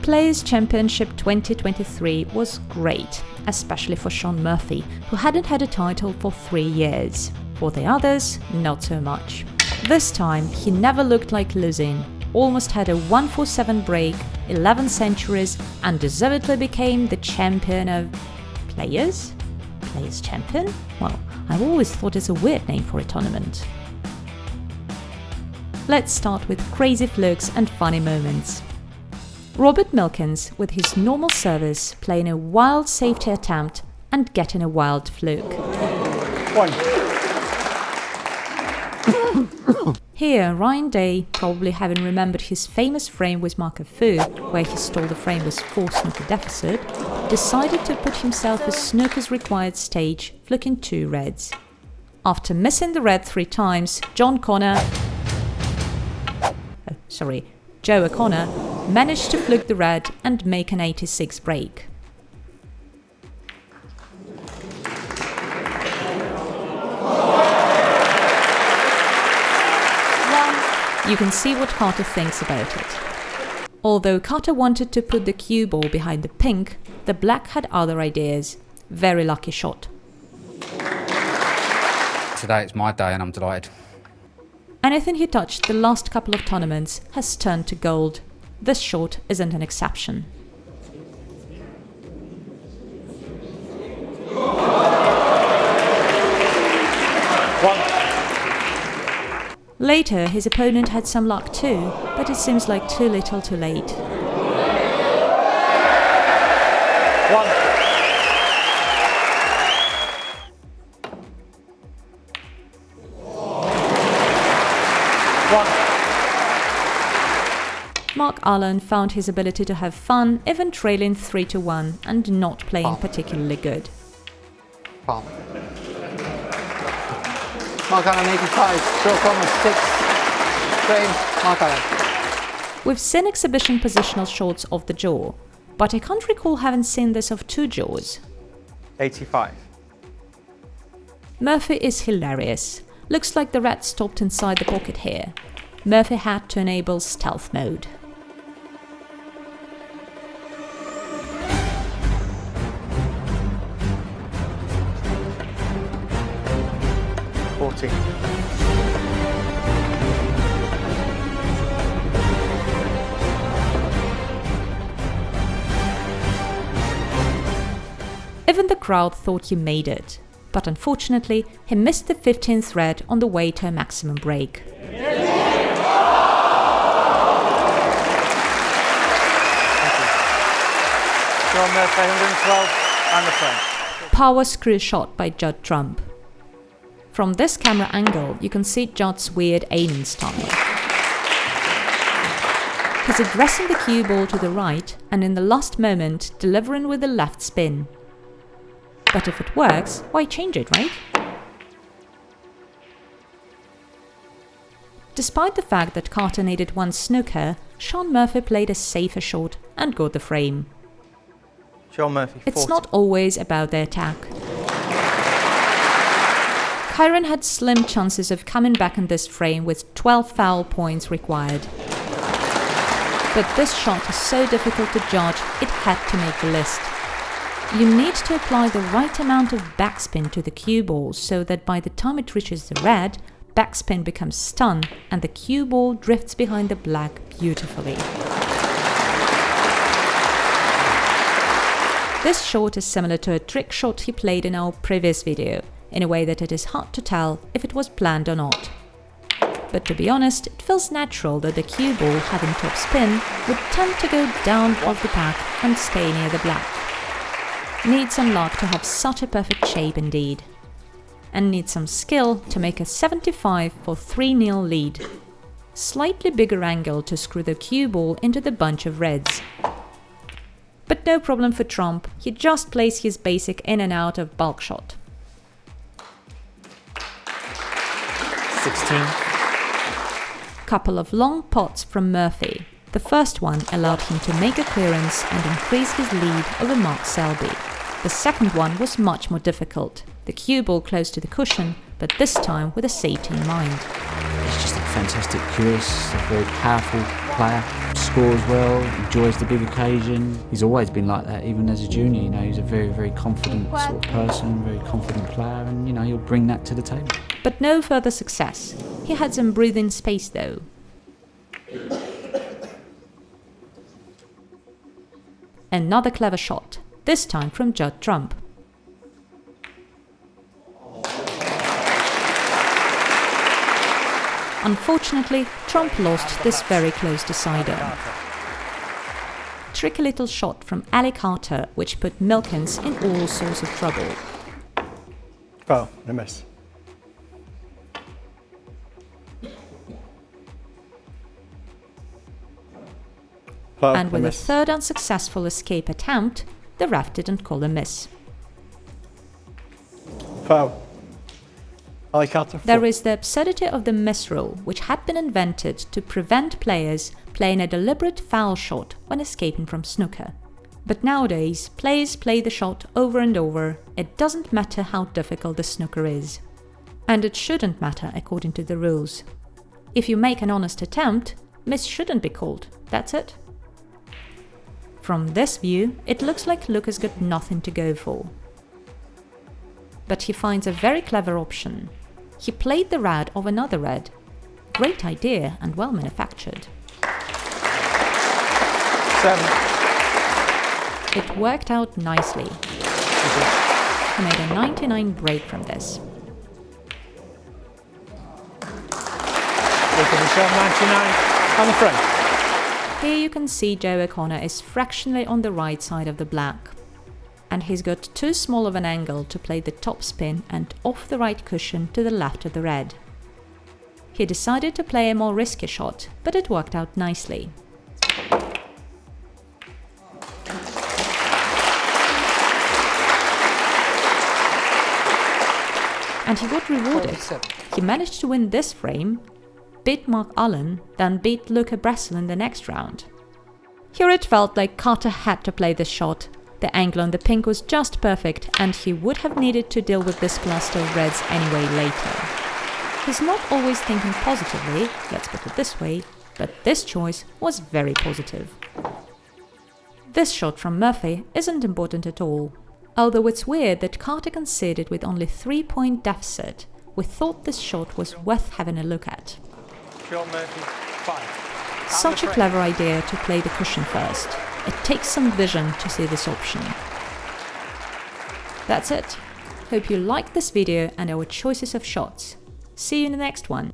Players Championship 2023 was great, especially for Shaun Murphy, who hadn't had a title for 3 years. For the others, not so much. This time, he never looked like losing, almost had a 147 break, 11 centuries, and deservedly became the champion of Players? Players Champion? Well, I've always thought it's a weird name for a tournament. Let's start with crazy flukes and funny moments. Robert Milkins, with his normal service, playing a wild safety attempt and getting a wild fluke. Here, Ryan Day, probably having remembered his famous frame with Marker Fu, where he stole the frame with 4 snooker deficit, decided to put himself a snooker's required stage, fluking 2 reds. After missing the red 3 times, Joe O'Connor managed to fluke the red and make an 86 break. You can see what Carter thinks about it. Although Carter wanted to put the cue ball behind the pink, the black had other ideas. Very lucky shot. Today it's my day and I'm delighted. Anything he touched the last couple of tournaments has turned to gold. This shot isn't an exception. Later, his opponent had some luck too, but it seems like too little too late. Mark Allen found his ability to have fun even trailing 3-1 and not playing particularly good. Mark Allen 85, stroke almost 6, frame, Mark Allen. We've seen exhibition positional shots of the jaw, but I can't recall having seen this of 2 jaws. 85. Murphy is hilarious. Looks like the rat stopped inside the pocket here. Murphy had to enable stealth mode. Even the crowd thought he made it, but unfortunately he missed the 15th red on the way to a maximum break. Shaun Murphy 112 and the frame. Power screw shot by Judd Trump. From this camera angle, you can see Judd's weird aiming style. He's addressing the cue ball to the right and in the last moment delivering with the left spin. But if it works, why change it, right? Despite the fact that Carter needed 1 snooker, Shaun Murphy played a safer shot and got the frame. Shaun Murphy 40. It's not always about the attack. Kyren had slim chances of coming back in this frame with 12 foul points required. But this shot is so difficult to judge, it had to make the list. You need to apply the right amount of backspin to the cue ball so that by the time it reaches the red, backspin becomes stun and the cue ball drifts behind the black beautifully. This shot is similar to a trick shot he played in our previous video, in a way that it is hard to tell if it was planned or not. But to be honest, it feels natural that the cue ball having top spin would tend to go down off the pack and stay near the black. Needs some luck to have such a perfect shape indeed. And needs some skill to make a 75 for 3-0 lead. Slightly bigger angle to screw the cue ball into the bunch of reds. But no problem for Trump, he just plays his basic in and out of bulk shot. 16. Couple of long pots from Murphy. The first one allowed him to make a clearance and increase his lead over Mark Selby. The second one was much more difficult. The cue ball close to the cushion, but this time with a safety in mind. It's just a fantastic curious, a very powerful player, scores well, enjoys the big occasion. He's always been like that, even as a junior. You know, he's a very, very confident sort of person, very confident player, and you know, he'll bring that to the table. But no further success. He had some breathing space though. Another clever shot, this time from Judd Trump. Unfortunately, Trump lost this very close decider. Tricky little shot from Ali Carter, which put Milkins in all sorts of trouble. Foul, no miss. Foul, And with no a miss. third unsuccessful escape attempt, the ref didn't call a miss. Foul. Ali Carter. There is the absurdity of the miss rule, which had been invented to prevent players playing a deliberate foul shot when escaping from snooker. But nowadays, players play the shot over and over, it doesn't matter how difficult the snooker is. And it shouldn't matter according to the rules. If you make an honest attempt, miss shouldn't be called, that's it. From this view, it looks like Luca's got nothing to go for. But he finds a very clever option. He played the red of another red. Great idea and well manufactured. 7. It worked out nicely. He made a 99 break from this. Luca Brecel 99 on the front. Here you can see Joe O'Connor is fractionally on the right side of the black. And he's got too small of an angle to play the top spin and off the right cushion to the left of the red. He decided to play a more risky shot, but it worked out nicely. And he got rewarded. He managed to win this frame, beat Mark Allen, then beat Luca Brecel in the next round. Here it felt like Carter had to play this shot. The angle on the pink was just perfect, and he would have needed to deal with this cluster of reds anyway later. He's not always thinking positively, let's put it this way, but this choice was very positive. This shot from Murphy isn't important at all. Although it's weird that Carter conceded with only 3-point deficit, we thought this shot was worth having a look at. Shaun Murphy, 5. Such a clever idea to play the cushion first. It takes some vision to see this option. That's it. Hope you liked this video and our choices of shots. See you in the next one.